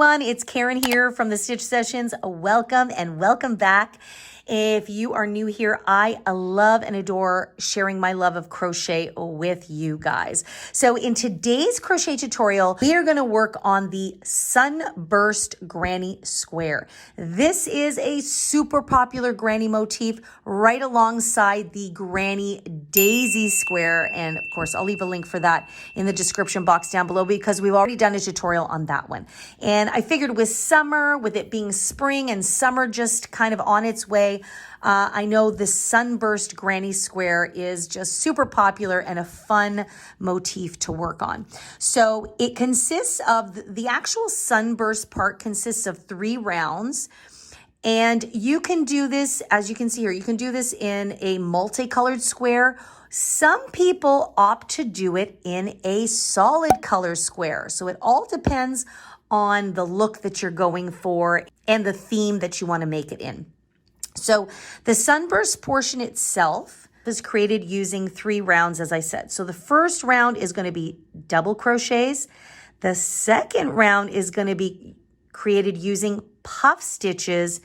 everyone, it's Karen here from the Stitch Sessions. Welcome and welcome back. If you are new here, I love and adore sharing my love of crochet with you guys. So in today's crochet tutorial, we are going to work on the Sunburst Granny Square. This is a super popular granny motif right alongside the Granny Daisy Square. And of course, I'll leave a link for that in the description box down below because we've already done a tutorial on that one. And I figured with summer, with it being spring and summer just kind of on its way, I know the Sunburst Granny Square is just super popular and a fun motif to work on. So it consists of, the actual sunburst part consists of 3 rounds. And you can do this, as you can see here, you can do this in a multicolored square. Some people opt to do it in a solid color square. So it all depends on the look that you're going for and the theme that you want to make it in. So the sunburst portion itself is created using 3 rounds, as I said. So the first round is going to be double crochets. The second round is going to be created using puff stitches.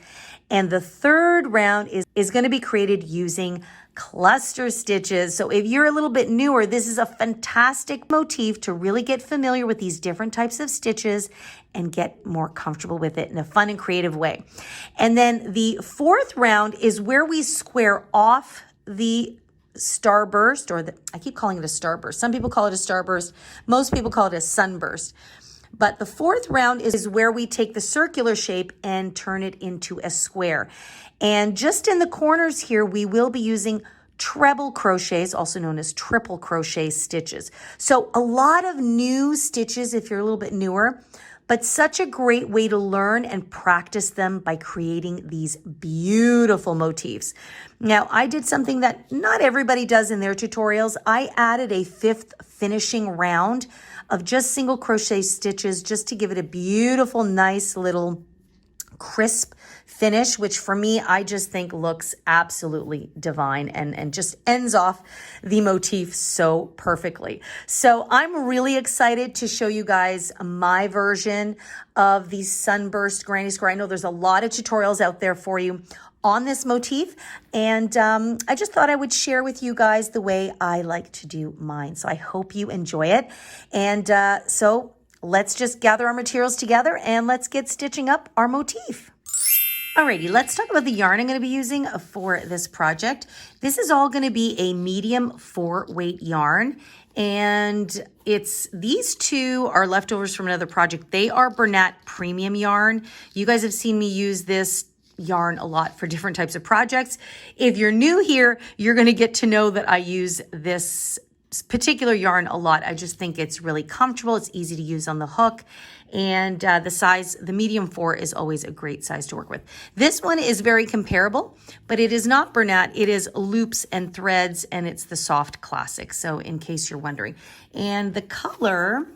And the third round is going to be created using cluster stitches. So if you're a little bit newer, this is a fantastic motif to really get familiar with these different types of stitches and get more comfortable with it in a fun and creative way. And then the 4th round is where we square off the starburst, or I keep calling it a starburst. Some people call it a starburst. Most people call it a sunburst. But the 4th round is where we take the circular shape and turn it into a square. And just in the corners here, we will be using treble crochets, also known as triple crochet stitches. So a lot of new stitches if you're a little bit newer, but such a great way to learn and practice them by creating these beautiful motifs. Now, I did something that not everybody does in their tutorials. I added a 5th finishing round of just single crochet stitches just to give it a beautiful, nice little crisp finish, which for me, I just think looks absolutely divine and just ends off the motif so perfectly. So I'm really excited to show you guys my version of the Sunburst Granny Square. I know there's a lot of tutorials out there for you on this motif, and I just thought I would share with you guys the way I like to do mine. So I hope you enjoy it. And so let's just gather our materials together and let's get stitching up our motif. Alrighty, let's talk about the yarn I'm going to be using for this project. This is all going to be a medium 4-weight yarn, and these 2 are leftovers from another project. They are Bernat premium yarn. You guys have seen me use this yarn a lot for different types of projects. If you're new here, you're going to get to know that I use this particular yarn a lot. I just think it's really comfortable. It's easy to use on the hook. And the medium 4 is always a great size to work with. This one is very comparable, but it is not Bernat. It is loops and threads, and it's the soft classic. So in case you're wondering. And the color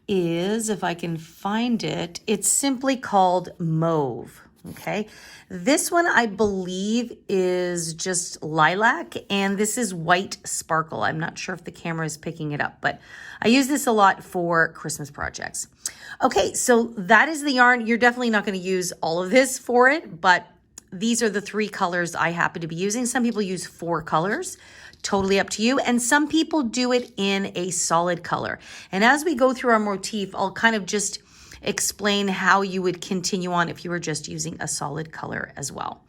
is, if I can find it, it's simply called mauve. Okay, this one I believe is just lilac, and this is white sparkle. I'm not sure if the camera is picking it up, but I use this a lot for Christmas projects. Okay, so that is the yarn. You're definitely not going to use all of this for it, but these are the 3 colors I happen to be using. Some people use 4 colors. Totally up to you. And some people do it in a solid color. And as we go through our motif, I'll kind of just explain how you would continue on if you were just using a solid color as well.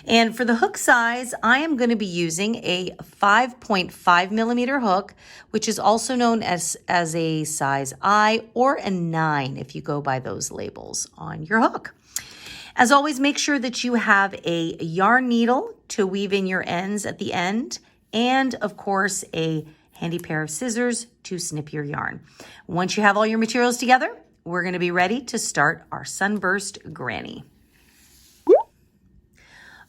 And for the hook size, I am going to be using a 5.5 millimeter hook, which is also known as a size I or a 9 if you go by those labels on your hook. As always, make sure that you have a yarn needle to weave in your ends at the end, and of course a handy pair of scissors to snip your yarn. Once you have all your materials together, we're going to be ready to start our Sunburst Granny.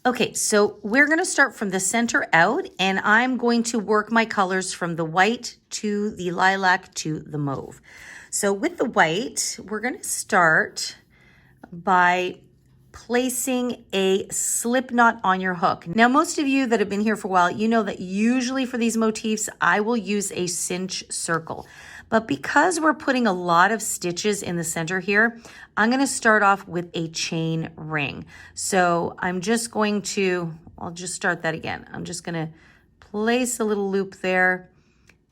Okay, so we're going to start from the center out, and I'm going to work my colors from the white to the lilac to the mauve. So with the white, we're going to start by placing a slip knot on your hook. Now, most of you that have been here for a while, you know that usually for these motifs, I will use a cinch circle. But because we're putting a lot of stitches in the center here, I'm going to start off with a chain ring. So I'm just going to, I'll just start that again. I'm just going to place a little loop there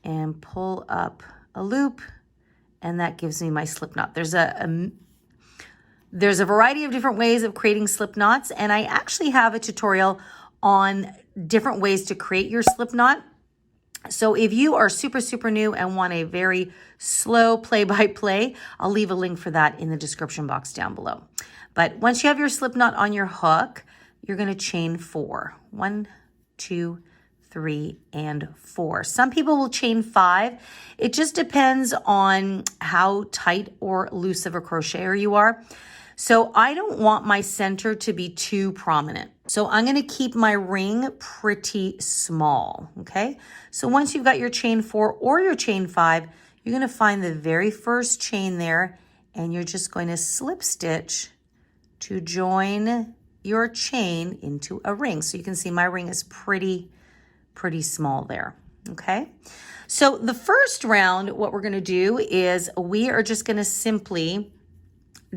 and pull up a loop, and that gives me my slip knot. There's a variety of different ways of creating slip knots, and I actually have a tutorial on different ways to create your slip knot. So if you are super, super new and want a very slow play-by-play, I'll leave a link for that in the description box down below. But once you have your slip knot on your hook, you're going to chain 4. 1, 2, 3, and 4. Some people will chain 5. It just depends on how tight or loose of a crocheter you are. So I don't want my center to be too prominent. So I'm going to keep my ring pretty small, okay? So once you've got your chain 4 or your chain 5, you're going to find the very first chain there, and you're just going to slip stitch to join your chain into a ring. So you can see my ring is pretty small there, okay? So the first round, what we're going to do is we are just going to simply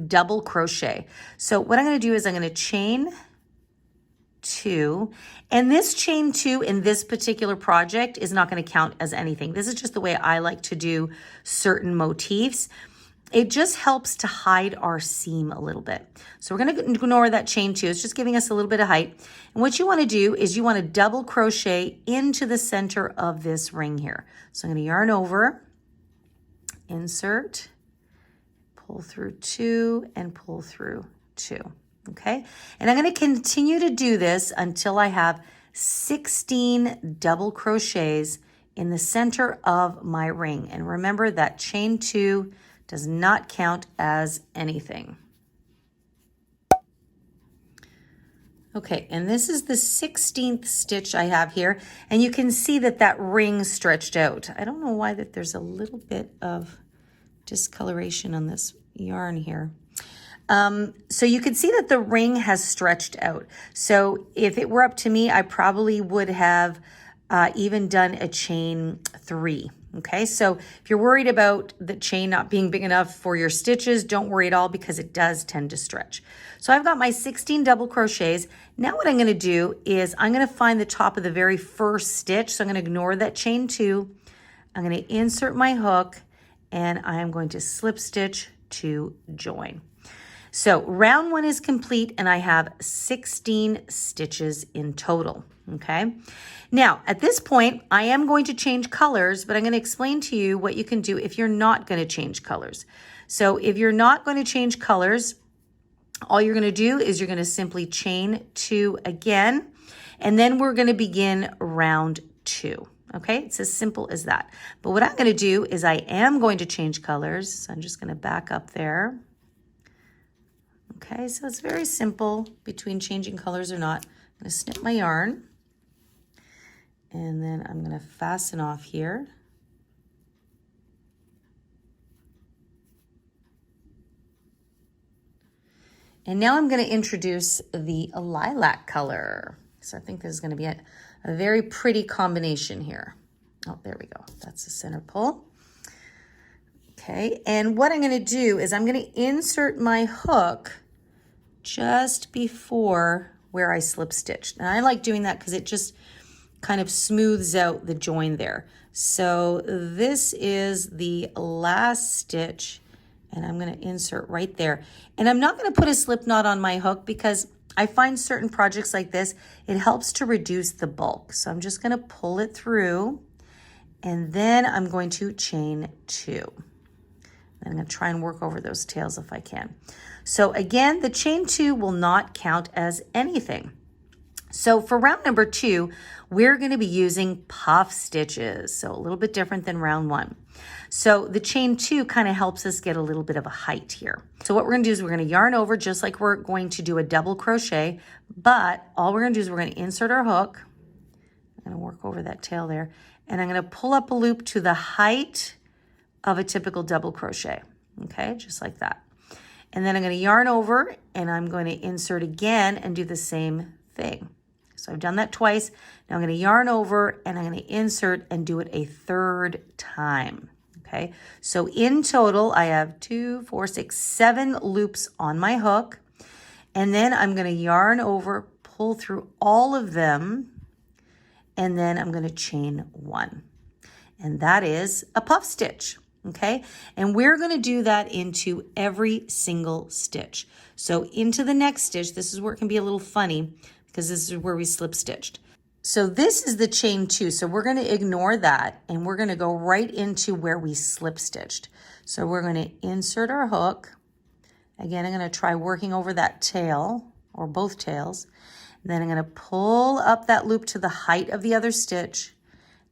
double crochet. So what I'm going to do is I'm going to chain 2, and this chain 2 in this particular project is not going to count as anything. This is just the way I like to do certain motifs. It just helps to hide our seam a little bit. So we're going to ignore that chain 2. It's just giving us a little bit of height. And what you want to do is you want to double crochet into the center of this ring here. So I'm going to yarn over, insert, pull through 2, and pull through 2, okay? And I'm going to continue to do this until I have 16 double crochets in the center of my ring. And remember that chain 2 does not count as anything. Okay, and this is the 16th stitch I have here, and you can see that that ring stretched out. I don't know why that there's a little bit of discoloration on this yarn here. So you can see that the ring has stretched out. So if it were up to me, I probably would have even done a chain 3. Okay, so if you're worried about the chain not being big enough for your stitches, don't worry at all, because it does tend to stretch. So I've got my 16 double crochets. Now what I'm going to do is I'm going to find the top of the very first stitch. So I'm going to ignore that chain 2. I'm going to insert my hook, and I'm going to slip stitch to join. So round 1 is complete, and I have 16 stitches in total, okay? Now, at this point, I am going to change colors, but I'm going to explain to you what you can do if you're not going to change colors. So if you're not going to change colors, all you're going to do is you're going to simply chain 2 again, and then we're going to begin round 2. Okay, it's as simple as that. But what I'm going to do is I am going to change colors. So I'm just going to back up there. Okay, so it's very simple between changing colors or not. I'm going to snip my yarn, and then I'm going to fasten off here. And now I'm going to introduce the lilac color. So I think this is going to be a very pretty combination here. Oh, there we go. That's the center pull. Okay, and what I'm going to do is I'm going to insert my hook just before where I slip stitched. And I like doing that because it just kind of smooths out the join there. So this is the last stitch, and I'm going to insert right there. And I'm not going to put a slip knot on my hook because I find certain projects like this, it helps to reduce the bulk. So I'm just going to pull it through, and then I'm going to chain 2. I'm going to try and work over those tails if I can. So again, the chain 2 will not count as anything. So for round number 2, we're going to be using puff stitches. So a little bit different than round 1. So the chain 2 kind of helps us get a little bit of a height here. So what we're going to do is we're going to yarn over just like we're going to do a double crochet, but all we're going to do is we're going to insert our hook. I'm going to work over that tail there, and I'm going to pull up a loop to the height of a typical double crochet. Okay, just like that. And then I'm going to yarn over, and I'm going to insert again and do the same thing. So I've done that twice. Now I'm going to yarn over, and I'm going to insert and do it a third time. Okay, so in total, I have 2, 4, 6, 7 loops on my hook. And then I'm going to yarn over, pull through all of them, and then I'm going to chain 1. And that is a puff stitch. Okay, and we're going to do that into every single stitch. So into the next stitch, this is where it can be a little funny because this is where we slip stitched. So this is the chain 2. So we're going to ignore that and we're going to go right into where we slip stitched. So we're going to insert our hook. Again, I'm going to try working over that tail or both tails. Then I'm going to pull up that loop to the height of the other stitch.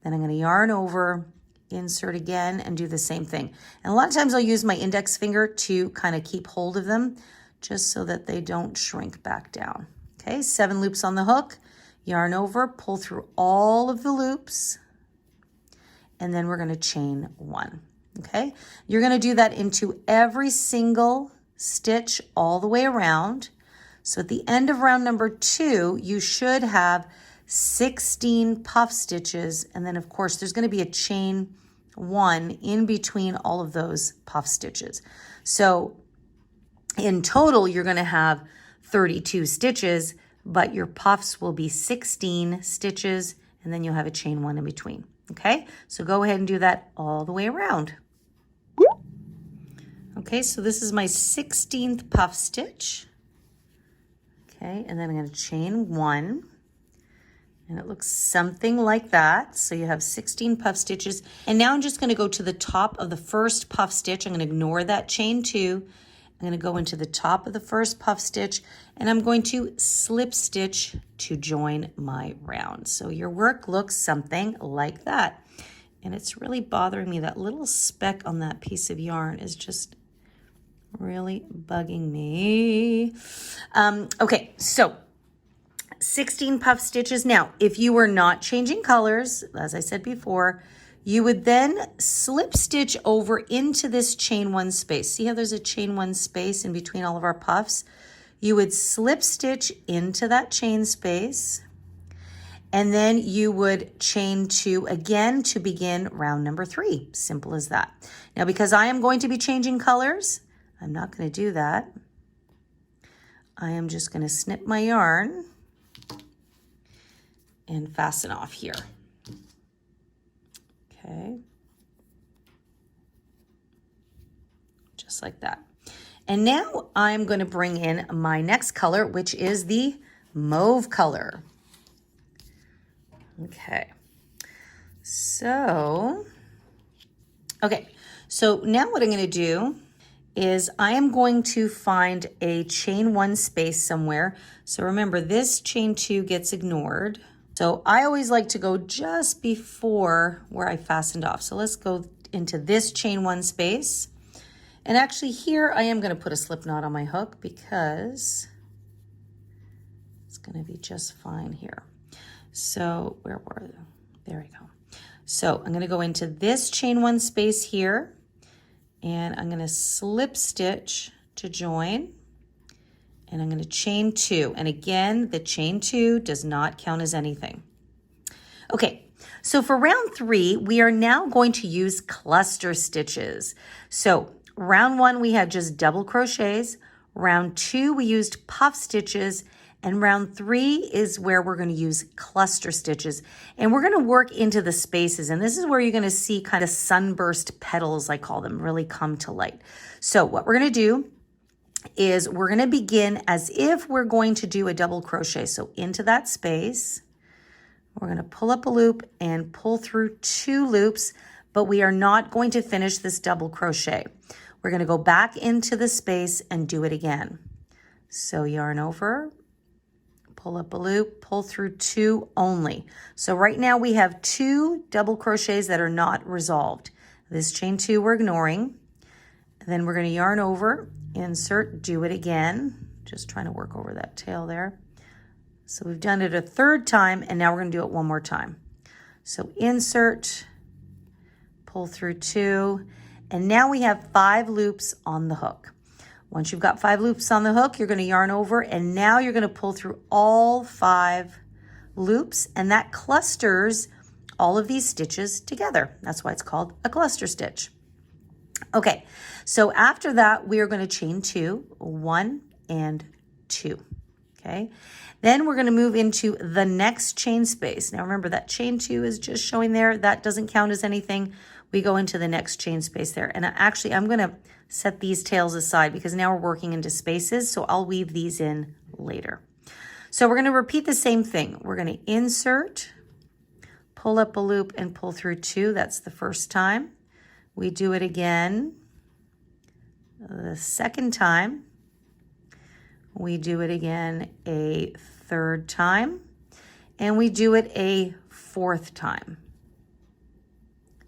Then I'm going to yarn over, insert again, and do the same thing. And a lot of times I'll use my index finger to kind of keep hold of them just so that they don't shrink back down. Okay, 7 loops on the hook, yarn over, pull through all of the loops, and then we're going to chain 1. Okay, you're going to do that into every single stitch all the way around. So at the end of round number 2, you should have 16 puff stitches, and then of course there's going to be a chain 1 in between all of those puff stitches. So in total, you're going to have 32 stitches, but your puffs will be 16 stitches, and then you'll have a chain 1 in between. Okay, so go ahead and do that all the way around. Okay, so this is my 16th puff stitch. Okay, and then I'm going to chain 1. And it looks something like that. So you have 16 puff stitches. And now I'm just going to go to the top of the first puff stitch. I'm going to ignore that chain 2. I'm going to go into the top of the first puff stitch, and I'm going to slip stitch to join my round. So your work looks something like that. And it's really bothering me. That little speck on that piece of yarn is just really bugging me. Okay, so 16 puff stitches. Now, if you were not changing colors, as I said before, you would then slip stitch over into this chain 1 space. See how there's a chain 1 space in between all of our puffs? You would slip stitch into that chain space, and then you would chain 2 again to begin round number 3. Simple as that. Now, because I am going to be changing colors, I'm not going to do that. I am just going to snip my yarn and fasten off here. Okay, just like that. And now I'm going to bring in my next color, which is the mauve color. Okay, so now what I'm going to do is I am going to find a chain 1 space somewhere. So remember, this chain 2 gets ignored. So I always like to go just before where I fastened off. So let's go into this chain 1 space. And actually here I am going to put a slip knot on my hook because it's going to be just fine here. So where were they? There we go. So I'm going to go into this chain 1 space here, and I'm going to slip stitch to join. And I'm going to chain 2. And again, the chain 2 does not count as anything. Okay, so for round 3, we are now going to use cluster stitches. So round 1, we had just double crochets. Round 2, we used puff stitches. And round 3 is where we're going to use cluster stitches. And we're going to work into the spaces. And this is where you're going to see kind of sunburst petals, I call them, really come to light. So what we're going to do is we're going to begin as if we're going to do a double crochet. So into that space, we're going to pull up a loop and pull through 2 loops, but we are not going to finish this double crochet. We're going to go back into the space and do it again. So yarn over, pull up a loop, pull through 2 only. So right now we have 2 double crochets that are not resolved. This chain 2 we're ignoring. And then we're going to yarn over, insert, do it again. Just trying to work over that tail there. So we've done it a 3rd time, and now we're going to do it 1 more time. So insert, pull through 2, and now we have 5 loops on the hook. Once you've got 5 loops on the hook, you're going to yarn over, and now you're going to pull through all 5 loops, and that clusters all of these stitches together. That's why it's called a cluster stitch. Okay, so after that, we are going to chain 2, 1 and 2. Okay, then we're going to move into the next chain space. Now remember that chain 2 is just showing there. That doesn't count as anything. We go into the next chain space there. And actually, I'm going to set these tails aside because now we're working into spaces. So I'll weave these in later. So we're going to repeat the same thing. We're going to insert, pull up a loop and pull through 2. That's the first time. We do it again the second time. We do it again a third time. And we do it a fourth time.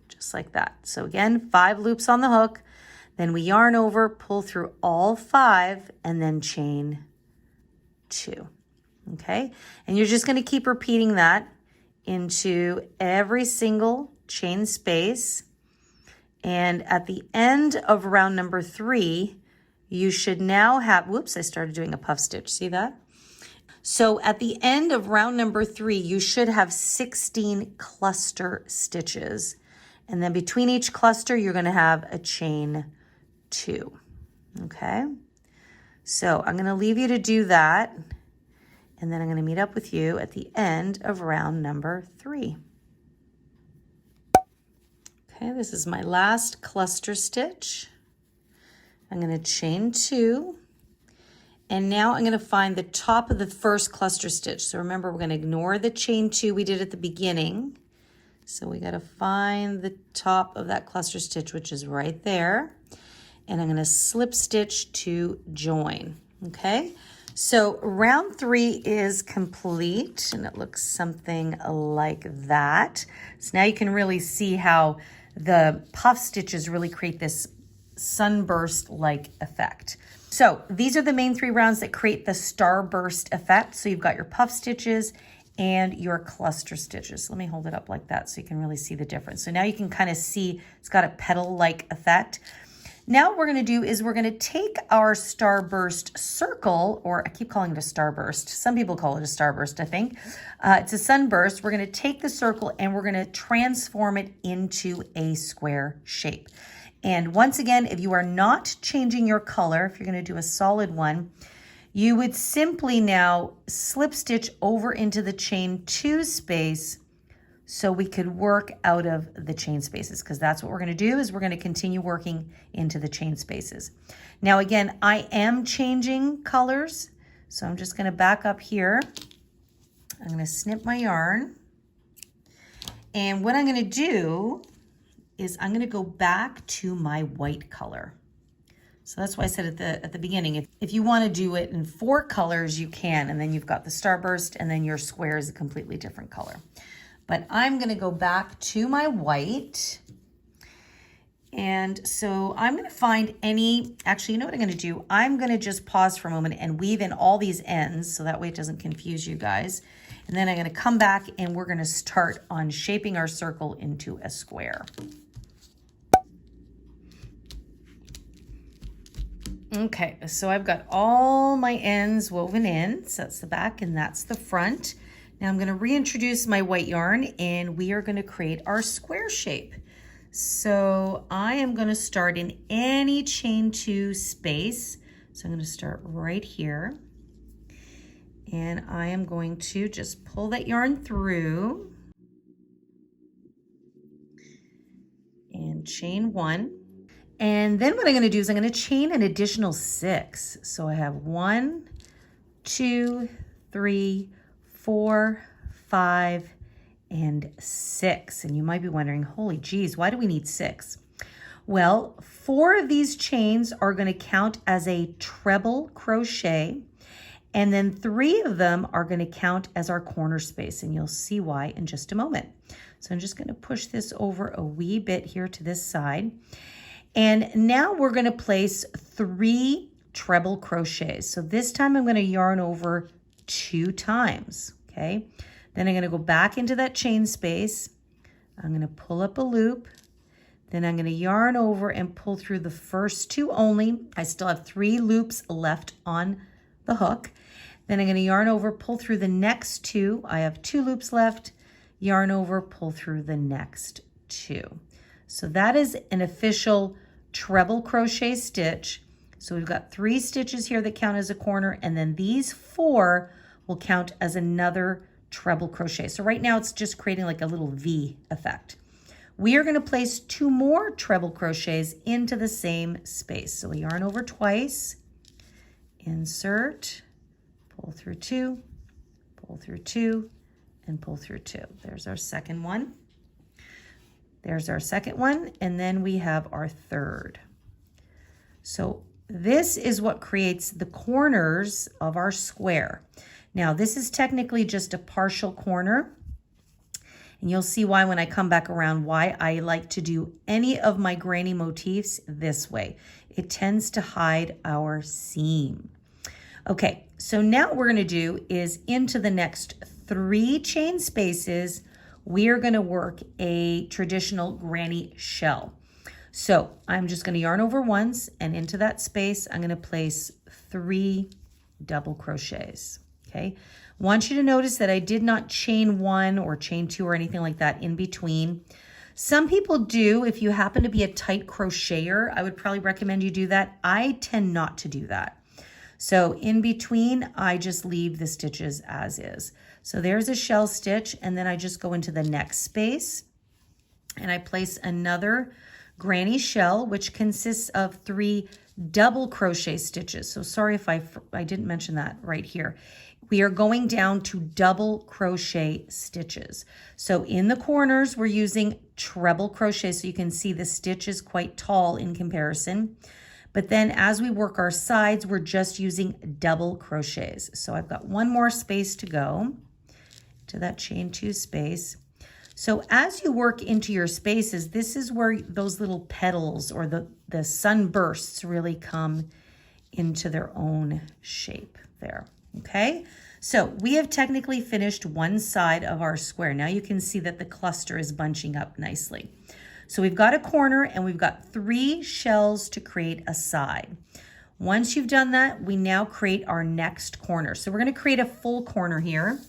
Just like that. So again, 5 loops on the hook. Then we yarn over, pull through all 5, and then chain 2. Okay? And you're just going to keep repeating that into every single chain space. And at the end of round number 3, you should now have, whoops, I started doing a puff stitch. See that? So at the end of round number 3, you should have 16 cluster stitches. And then between each cluster, you're going to have a chain 2. Okay? So I'm going to leave you to do that. And then I'm going to meet up with you at the end of round number 3. Okay, this is my last cluster stitch. I'm going to chain 2. And now I'm going to find the top of the first cluster stitch. So remember, we're going to ignore the chain 2 we did at the beginning. So we got to find the top of that cluster stitch, which is right there. And I'm going to slip stitch to join. Okay, so round 3 is complete and it looks something like that. So now you can really see how the puff stitches really create this sunburst-like effect. So these are the main 3 rounds that create the starburst effect. So you've got your puff stitches and your cluster stitches. Let me hold it up like that so you can really see the difference. So now you can kind of see it's got a petal-like effect. Now what we're going to do is we're going to take our starburst circle, or I keep calling it a starburst. Some people call it a starburst, I think. It's a sunburst. We're going to take the circle and we're going to transform it into a square shape. And once again, if you are not changing your color, if you're going to do a solid one, you would simply now slip stitch over into the chain 2 space so we could work out of the chain spaces, because that's what we're going to do, is we're going to continue working into the chain spaces. Now again, I am changing colors, so I'm just going to back up here. I'm going to snip my yarn, and what I'm going to do is I'm going to go back to my white color. So that's why I said at the beginning, if you want to do it in 4 colors, you can, and then you've got the starburst, and then your square is a completely different color. But I'm going to go back to my white. And so I'm going to find any, actually, you know what I'm going to do? I'm going to just pause for a moment and weave in all these ends so that way it doesn't confuse you guys. And then I'm going to come back and we're going to start on shaping our circle into a square. Okay, so I've got all my ends woven in. So that's the back and that's the front. Now I'm going to reintroduce my white yarn and we are going to create our square shape. So I am going to start in any chain 2 space. So I'm going to start right here. And I am going to just pull that yarn through and chain 1. And then what I'm going to do is I'm going to chain an additional 6. So I have 1, 2, 3, 4, 5, and 6. And you might be wondering, holy geez, why do we need 6? Well, 4 of these chains are going to count as a treble crochet, and then 3 of them are going to count as our corner space, and you'll see why in just a moment. So I'm just going to push this over a wee bit here to this side. And now we're going to place 3 treble crochets. So this time I'm going to yarn over 2 times, okay? Then I'm going to go back into that chain space. I'm going to pull up a loop. Then I'm going to yarn over and pull through the first 2 only. I still have 3 loops left on the hook. Then I'm going to yarn over, pull through the next 2. I have 2 loops left. Yarn over, pull through the next 2. So that is an official treble crochet stitch. So we've got 3 stitches here that count as a corner, and then these 4 will count as another treble crochet. So right now it's just creating like a little V effect. We are going to place 2 more treble crochets into the same space. So we yarn over twice, insert, pull through 2, pull through 2, and pull through 2. There's our second one. There's our second one, and then we have our third. So this is what creates the corners of our square. Now this is technically just a partial corner, and you'll see why when I come back around why I like to do any of my granny motifs this way. It tends to hide our seam. Okay, so now what we're going to do is into the next 3 chain spaces, we are going to work a traditional granny shell. So I'm just going to yarn over once, and into that space I'm going to place 3 double crochets. Okay, want you to notice that I did not chain 1 or chain 2 or anything like that in between. Some people do. If you happen to be a tight crocheter, I would probably recommend you do that. I tend not to do that. So in between, I just leave the stitches as is. So there's a shell stitch, and then I just go into the next space and I place another granny shell, which consists of 3 double crochet stitches. So sorry if I didn't mention that right here. We are going down to double crochet stitches. So in the corners, we're using treble crochet. So you can see the stitch is quite tall in comparison. But then as we work our sides, we're just using double crochets. So I've got 1 more space to go to that chain 2 space. So as you work into your spaces, this is where those little petals or the sunbursts really come into their own shape there. Okay, so we have technically finished one side of our square. Now you can see that the cluster is bunching up nicely. So we've got a corner and we've got 3 shells to create a side. Once you've done that, we now create our next corner. So we're going to create a full corner here.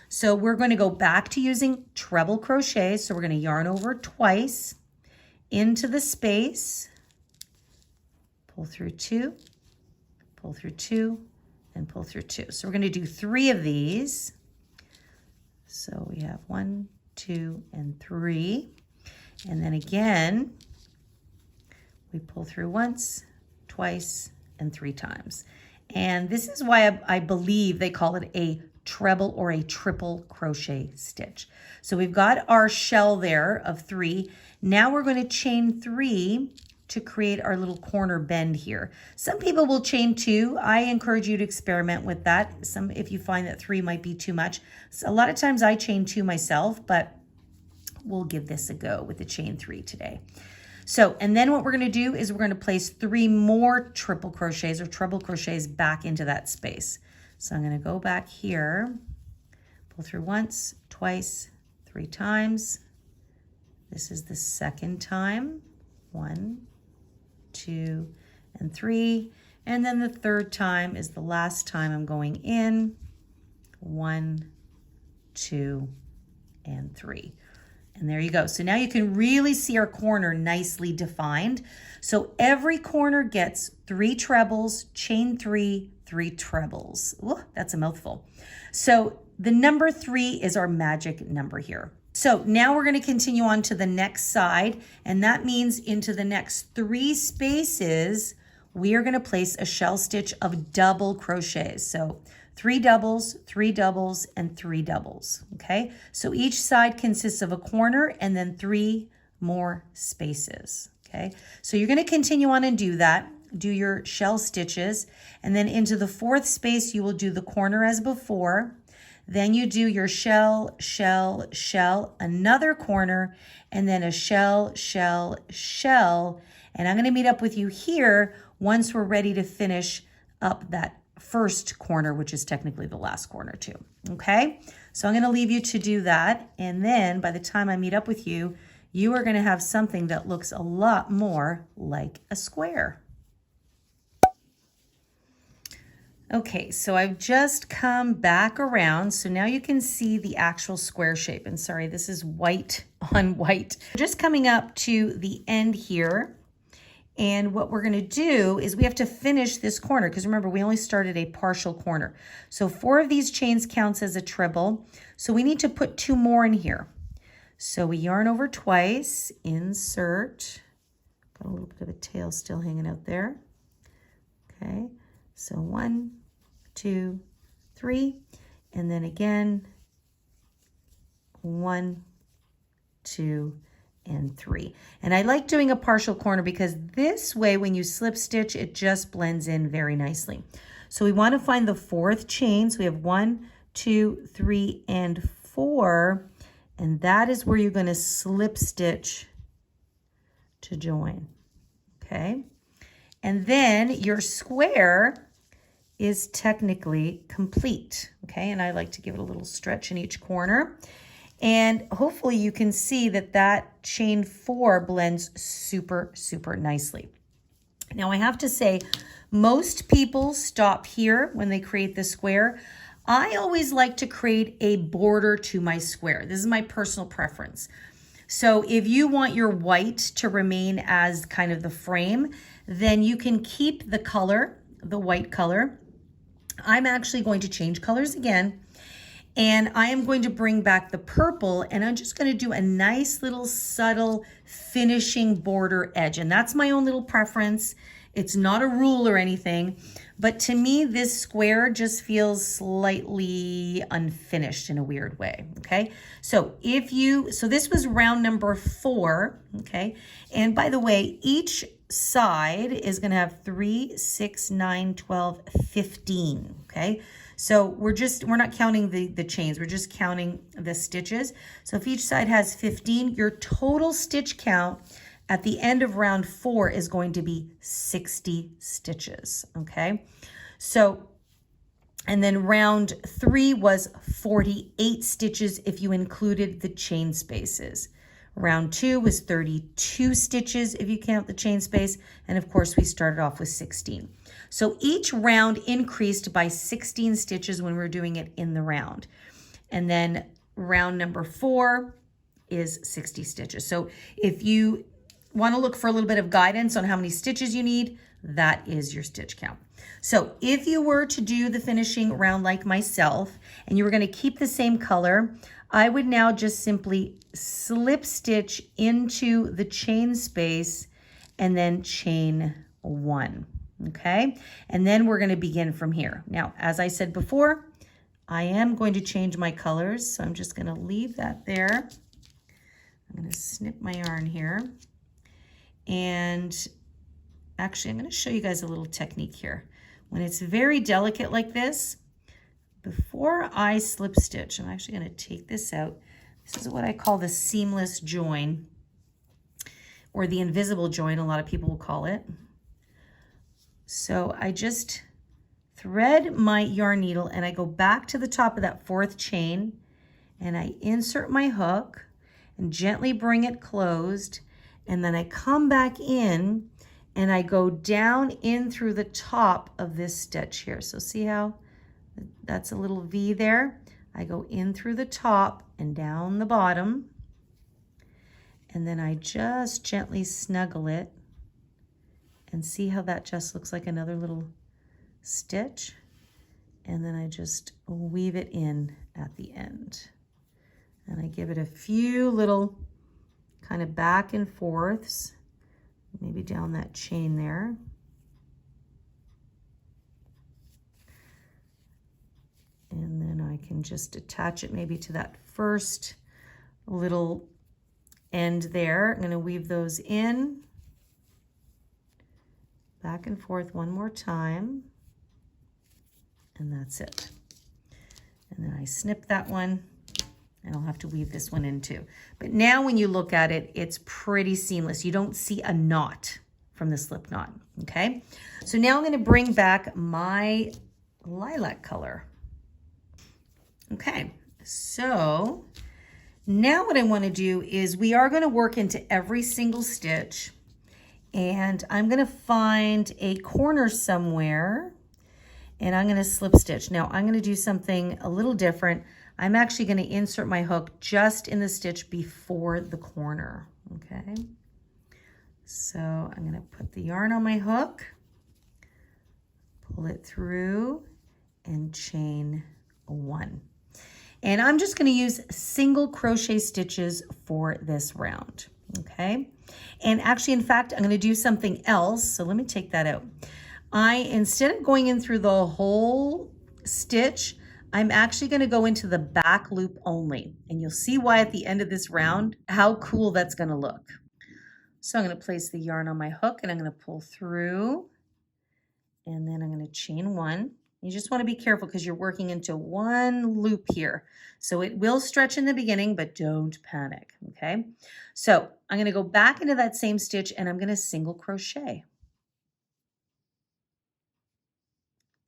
So we're going to go back to using treble crochet. So we're going to yarn over twice into the space, pull through 2, pull through 2, and pull through 2. So we're going to do 3 of these. So we have 1, 2, and 3. And then again, we pull through once, twice, and 3 times. And this is why I believe they call it a treble or a triple crochet stitch. So we've got our shell there of 3. Now we're going to chain 3 to create our little corner bend here. Some people will chain 2. I encourage you to experiment with that. If you find that 3 might be too much. So a lot of times I chain 2 myself, but we'll give this a go with the chain 3 today. So, and then what we're going to do is we're going to place 3 more triple crochets or treble crochets back into that space. So I'm going to go back here, pull through once, twice, 3 times. This is the second time. 1, 2, and 3. And then the third time is the last time I'm going in. 1, 2, and 3. And there you go. So now you can really see our corner nicely defined. So every corner gets 3 trebles, chain 3, 3 trebles. Ooh, that's a mouthful. So the number 3 is our magic number here. So now we're going to continue on to the next side, and that means into the next 3 spaces, we are going to place a shell stitch of double crochets. So 3 doubles, 3 doubles, and 3 doubles, okay? So each side consists of a corner and then 3 more spaces, okay? So you're gonna continue on and do that. Do your shell stitches, and then into the 4th space, you will do the corner as before. Then you do your shell, shell, shell, another corner, and then a shell, shell, shell. And I'm gonna meet up with you here once we're ready to finish up that first corner, which is technically the last corner too, okay? So I'm gonna leave you to do that, and then by the time I meet up with you, you are gonna have something that looks a lot more like a square. Okay, so I've just come back around. So now you can see the actual square shape. And sorry, this is white on white. Just coming up to the end here. And what we're gonna do is we have to finish this corner, because remember, we only started a partial corner. So 4 of these chains counts as a treble. So we need to put 2 more in here. So we yarn over twice, insert, got a little bit of a tail still hanging out there. Okay, so 1, 2, 3, and then again, 1, 2, and 3. And I like doing a partial corner because this way, when you slip stitch, it just blends in very nicely. So we want to find the 4th chain. So we have 1, 2, 3, and 4, and that is where you're going to slip stitch to join. Okay, and then your square is technically complete. Okay, and I like to give it a little stretch in each corner. And hopefully you can see that that chain 4 blends super, super nicely. Now I have to say, most people stop here when they create the square. I always like to create a border to my square. This is my personal preference. So if you want your white to remain as kind of the frame, then you can keep the color, the white color. I'm actually going to change colors again. And I am going to bring back the purple, and I'm just going to do a nice little subtle finishing border edge. And that's my own little preference. It's not a rule or anything, but to me, this square just feels slightly unfinished in a weird way, okay? So so this was round number 4, okay? And by the way, each side is going to have 3, 6, 9, 12, 15, okay? So we're not counting the chains, we're just counting the stitches. So if each side has 15, your total stitch count at the end of round 4 is going to be 60 stitches, okay? So, and then round 3 was 48 stitches if you included the chain spaces. Round 2 was 32 stitches if you count the chain space, and of course we started off with 16. So each round increased by 16 stitches when we're doing it in the round. And then round number 4 is 60 stitches. So if you want to look for a little bit of guidance on how many stitches you need, that is your stitch count. So if you were to do the finishing round like myself, and you were going to keep the same color, I would now just simply slip stitch into the chain space and then chain 1, okay? And then we're going to begin from here. Now, as I said before, I am going to change my colors, so I'm just going to leave that there. I'm going to snip my yarn here. And actually, I'm going to show you guys a little technique here. When it's very delicate like this, before I slip stitch, I'm actually going to take this out. This is what I call the seamless join, or the invisible join, a lot of people will call it. So I just thread my yarn needle and I go back to the top of that 4th chain and I insert my hook and gently bring it closed. And then I come back in and I go down in through the top of this stitch here. So see how that's a little V there? I go in through the top and down the bottom. And then I just gently snuggle it. And see how that just looks like another little stitch? And then I just weave it in at the end. And I give it a few little kind of back and forths, maybe down that chain there. And then I can just attach it maybe to that first little end there. I'm going to weave those in, back and forth one more time, and that's it. And then I snip that one, and I'll have to weave this one in too. But now when you look at it, it's pretty seamless. You don't see a knot from the slip knot, okay? So now I'm going to bring back my lilac color. Okay, so now what I want to do is we are going to work into every single stitch, and I'm going to find a corner somewhere, and I'm going to slip stitch. Now I'm going to do something a little different. I'm actually going to insert my hook just in the stitch before the corner, okay? So I'm going to put the yarn on my hook, pull it through, and chain 1. And I'm just going to use single crochet stitches for this round, okay? And actually, in fact, I'm going to do something else. So let me take that out. Instead of going in through the whole stitch, I'm actually going to go into the back loop only. And you'll see why at the end of this round, how cool that's going to look. So I'm going to place the yarn on my hook and I'm going to pull through, and then I'm going to chain 1. You just want to be careful because you're working into one loop here. So it will stretch in the beginning, but don't panic, okay? So I'm going to go back into that same stitch and I'm going to single crochet.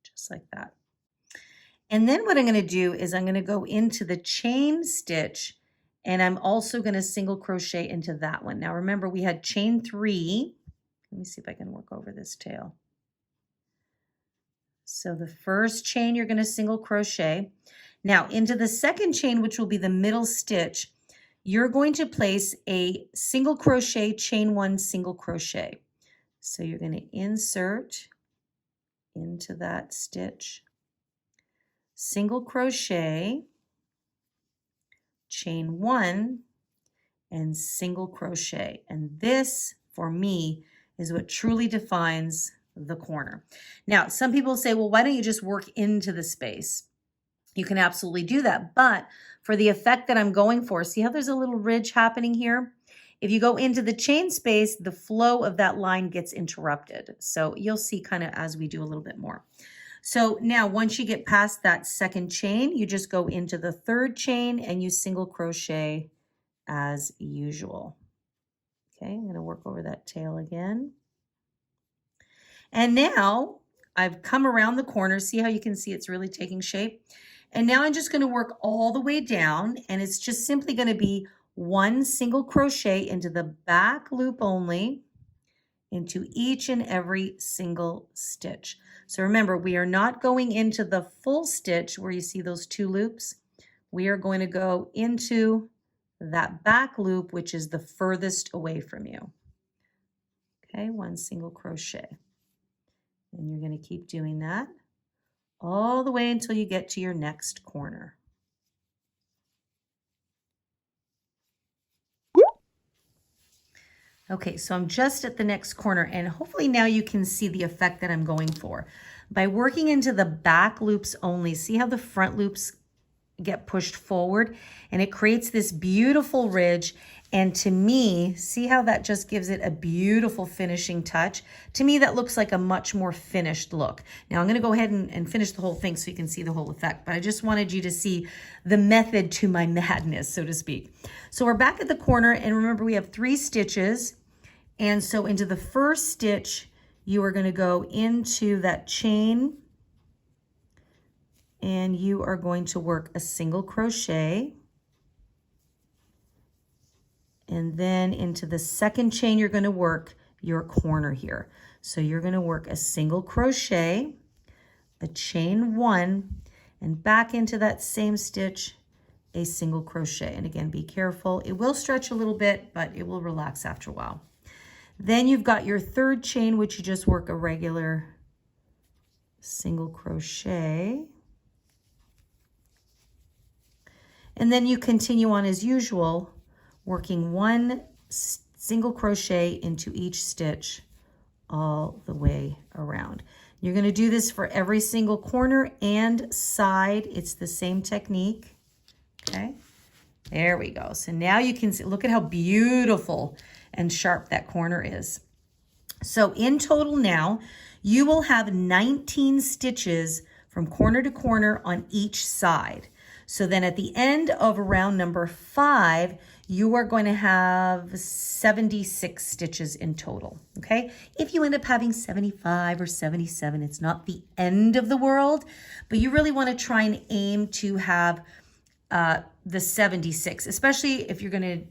Just like that. And then what I'm going to do is I'm going to go into the chain stitch, and I'm also going to single crochet into that one. Now remember, we had chain 3. Let me see if I can work over this tail. So the first chain, you're going to single crochet. Now into the second chain, which will be the middle stitch, you're going to place a single crochet, chain 1, single crochet. So you're going to insert into that stitch, single crochet, chain 1, and single crochet. And this, for me, is what truly defines the corner. Now, some people say, well, why don't you just work into the space? You can absolutely do that. But for the effect that I'm going for, see how there's a little ridge happening here? If you go into the chain space, the flow of that line gets interrupted. So you'll see kind of as we do a little bit more. So now once you get past that second chain, you just go into the third chain and you single crochet as usual. Okay, I'm going to work over that tail again. And now I've come around the corner. See how you can see it's really taking shape? And now I'm just going to work all the way down, and it's just simply going to be 1 single crochet into the back loop only, into each and every single stitch. So remember, we are not going into the full stitch where you see those 2 loops. We are going to go into that back loop, which is the furthest away from you. Okay, 1 single crochet. And you're going to keep doing that all the way until you get to your next corner. Okay, so I'm just at the next corner, and hopefully now you can see the effect that I'm going for. By working into the back loops only, see how the front loops get pushed forward, and it creates this beautiful ridge. And to me, see how that just gives it a beautiful finishing touch? To me, that looks like a much more finished look. Now I'm going to go ahead and finish the whole thing so you can see the whole effect, but I just wanted you to see the method to my madness, so to speak. So we're back at the corner, and remember we have 3 stitches. And so into the first stitch, you are going to go into that chain, and you are going to work a single crochet. And then into the second chain, you're going to work your corner here. So you're going to work a single crochet, a chain 1, and back into that same stitch, a single crochet. And again, be careful. It will stretch a little bit, but it will relax after a while. Then you've got your third chain, which you just work a regular single crochet. And then you continue on as usual, working 1 single crochet into each stitch all the way around. You're going to do this for every single corner and side. It's the same technique. Okay, there we go. So now you can see, look at how beautiful and sharp that corner is. So in total now, you will have 19 stitches from corner to corner on each side. So then at the end of round number 5, you are going to have 76 stitches in total, okay? If you end up having 75 or 77, it's not the end of the world, but you really want to try and aim to have the 76, especially if you're going to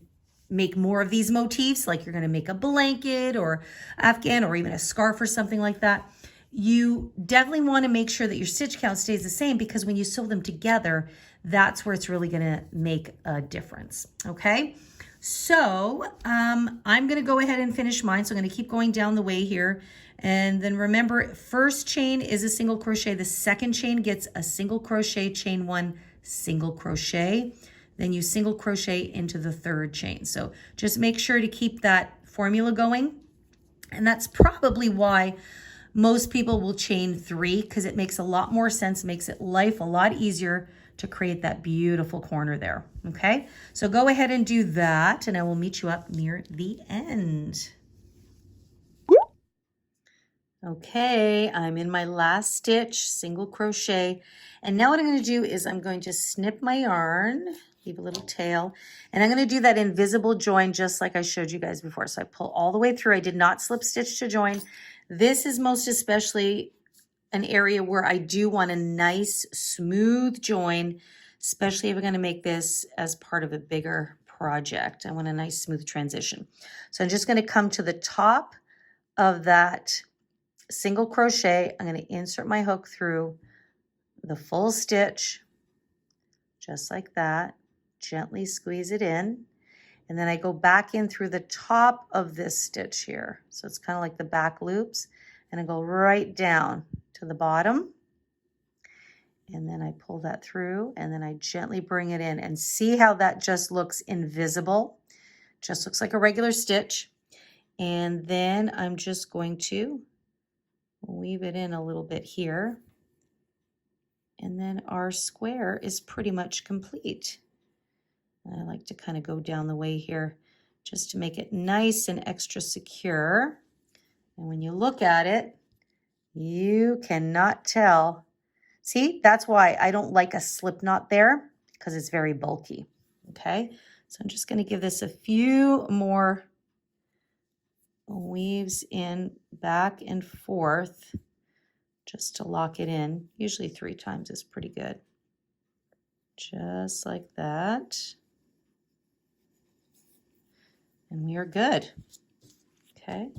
make more of these motifs, like you're going to make a blanket or Afghan or even a scarf or something like that. you definitely want to make sure that your stitch count stays the same, because when you sew them together, that's where it's really going to make a difference. Okay. So I'm going to go ahead and finish mine. So I'm going to keep going down the way here. And then remember, first chain is a single crochet. The second chain gets a single crochet, chain one, single crochet. Then you single crochet into the third chain. So just make sure to keep that formula going. And that's probably why most people will chain 3, because it makes a lot more sense, makes it life a lot easier to create that beautiful corner there. Okay, so go ahead and do that, and I will meet you up near the end. Okay, I'm in my last stitch, single crochet, and now what I'm going to do is I'm going to snip my yarn, leave a little tail, and I'm going to do that invisible join just like I showed you guys before. So I pull all the way through. I did not slip stitch to join. This is most especially an area where I do want a nice smooth join, especially if we're going to make this as part of a bigger project. I want a nice smooth transition. So I'm just going to come to the top of that single crochet. I'm going to insert my hook through the full stitch, just like that. Gently squeeze it in. And then I go back in through the top of this stitch here. So it's kind of like the back loops. And I go right down to the bottom. And then I pull that through, and then I gently bring it in. And see how that just looks invisible? Just looks like a regular stitch. And then I'm just going to weave it in a little bit here. And then our square is pretty much complete. And I like to kind of go down the way here just to make it nice and extra secure. And when you look at it, you cannot tell. See, that's why I don't like a slip knot there, because it's very bulky. Okay, so I'm just going to give this a few more weaves in back and forth just to lock it in. Usually 3 times is pretty good. Just like that. And we are good. Okay.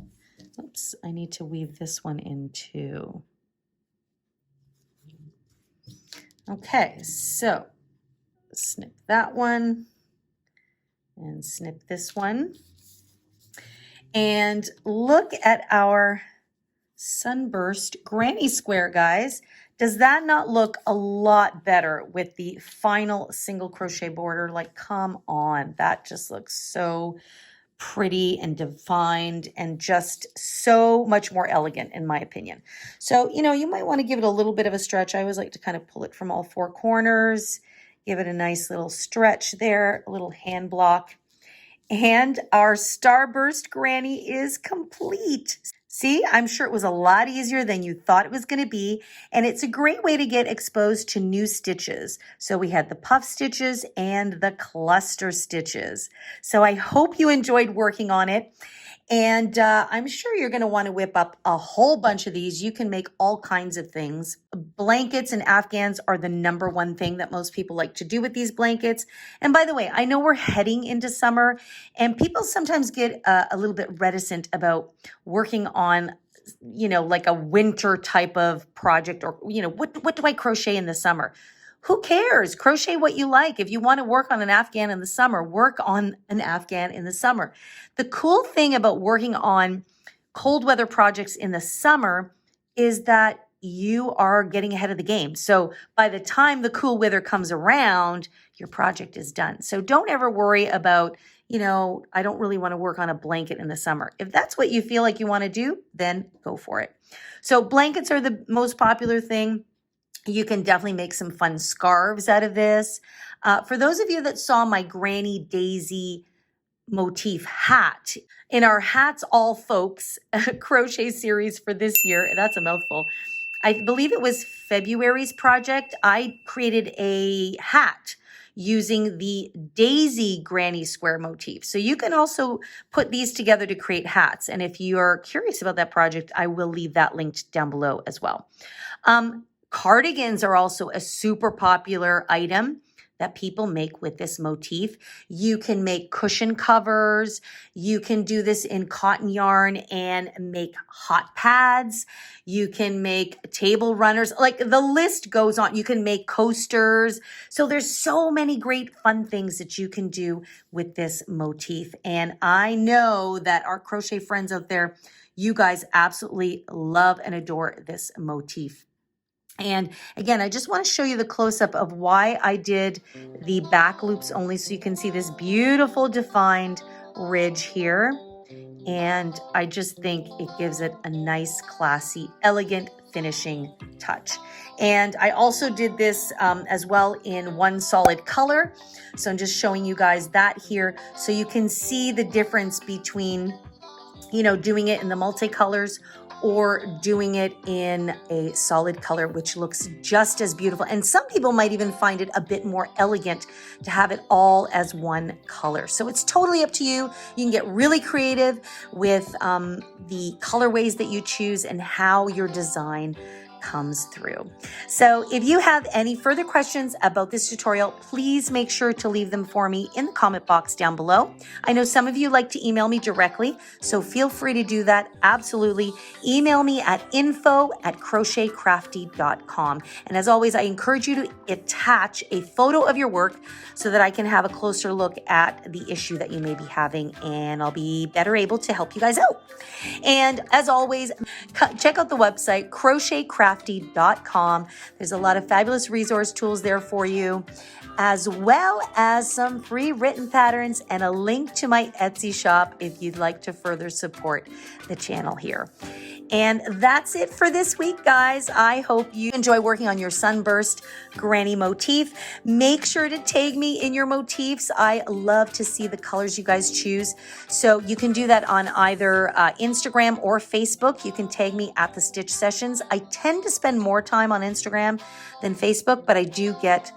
Oops, I need to weave this one in too. Okay, so snip that one and snip this one. And look at our Sunburst Granny Square, guys. Does that not look a lot better with the final single crochet border? Like, come on, that just looks so pretty and defined and just so much more elegant, in my opinion. So, you know, you might want to give it a little bit of a stretch. I always like to kind of pull it from all 4 corners, give it a nice little stretch there, a little hand block. And our Starburst Granny is complete. See, I'm sure it was a lot easier than you thought it was going to be, and it's a great way to get exposed to new stitches. So we had the puff stitches and the cluster stitches. So I hope you enjoyed working on it. And I'm sure you're going to want to whip up a whole bunch of these. You can make all kinds of things. Blankets and Afghans are the #1 thing that most people like to do with these blankets. And by the way, I know we're heading into summer, and people sometimes get a little bit reticent about working on, you know, like a winter type of project, or, you know, what do I crochet in the summer? Who cares? Crochet what you like. If you want to work on an Afghan in the summer, work on an Afghan in the summer. The cool thing about working on cold weather projects in the summer is that you are getting ahead of the game. So by the time the cool weather comes around, your project is done. So don't ever worry about, you know, I don't really want to work on a blanket in the summer. If that's what you feel like you want to do, then go for it. So blankets are the most popular thing. You can definitely make some fun scarves out of this. For those of you that saw my Granny Daisy motif hat, in our Hats All Folks crochet series for this year, that's a mouthful, I believe it was February's project, I created a hat using the Daisy Granny Square motif. So you can also put these together to create hats. And if you're curious about that project, I will leave that linked down below as well. Cardigans are also a super popular item. that people make with this motif. You can make cushion covers. You can do this in cotton yarn and make hot pads. You can make table runners. Like the list goes on. You can make coasters. So there's so many great fun things that you can do with this motif. And I know that our crochet friends out there, you guys absolutely love and adore this motif. And again, I just want to show you the close-up of why I did the back loops only, so you can see this beautiful defined ridge here. And I just think it gives it a nice, classy, elegant finishing touch. And I also did this as well in one solid color. So I'm just showing you guys that here so you can see the difference between, you know, doing it in the multicolors or doing it in a solid color, which looks just as beautiful. And some people might even find it a bit more elegant to have it all as one color. So it's totally up to you. You can get really creative with the colorways that you choose and how your design comes through. So if you have any further questions about this tutorial, please make sure to leave them for me in the comment box down below. I know some of you like to email me directly, so feel free to do that. Absolutely. Email me at info@crochetcrafty.com. And as always, I encourage you to attach a photo of your work so that I can have a closer look at the issue that you may be having, and I'll be better able to help you guys out. And as always, check out the website, crochetcrafty.com. There's a lot of fabulous resource tools there for you, as well as some free written patterns and a link to my Etsy shop if you'd like to further support the channel here. And that's it for this week, guys. I hope you enjoy working on your Sunburst Granny motif. Make sure to tag me in your motifs. I love to see the colors you guys choose. So you can do that on either Instagram or Facebook. You can tag me at The Stitch Sessions. I tend to spend more time on Instagram than Facebook, but I do get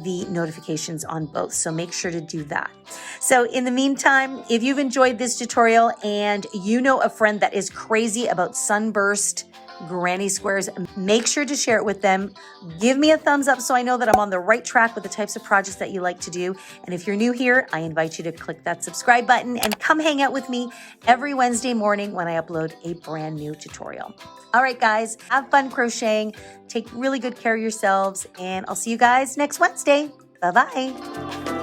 the notifications on both, so make sure to do that. So in the meantime, if you've enjoyed this tutorial and you know a friend that is crazy about Sunburst Granny Squares, make sure to share it with them. Give me a thumbs up so I know that I'm on the right track with the types of projects that you like to do. And if you're new here, I invite you to click that subscribe button and come hang out with me every Wednesday morning when I upload a brand new tutorial. All right, guys, have fun crocheting. Take really good care of yourselves, and I'll see you guys next Wednesday. Bye-bye.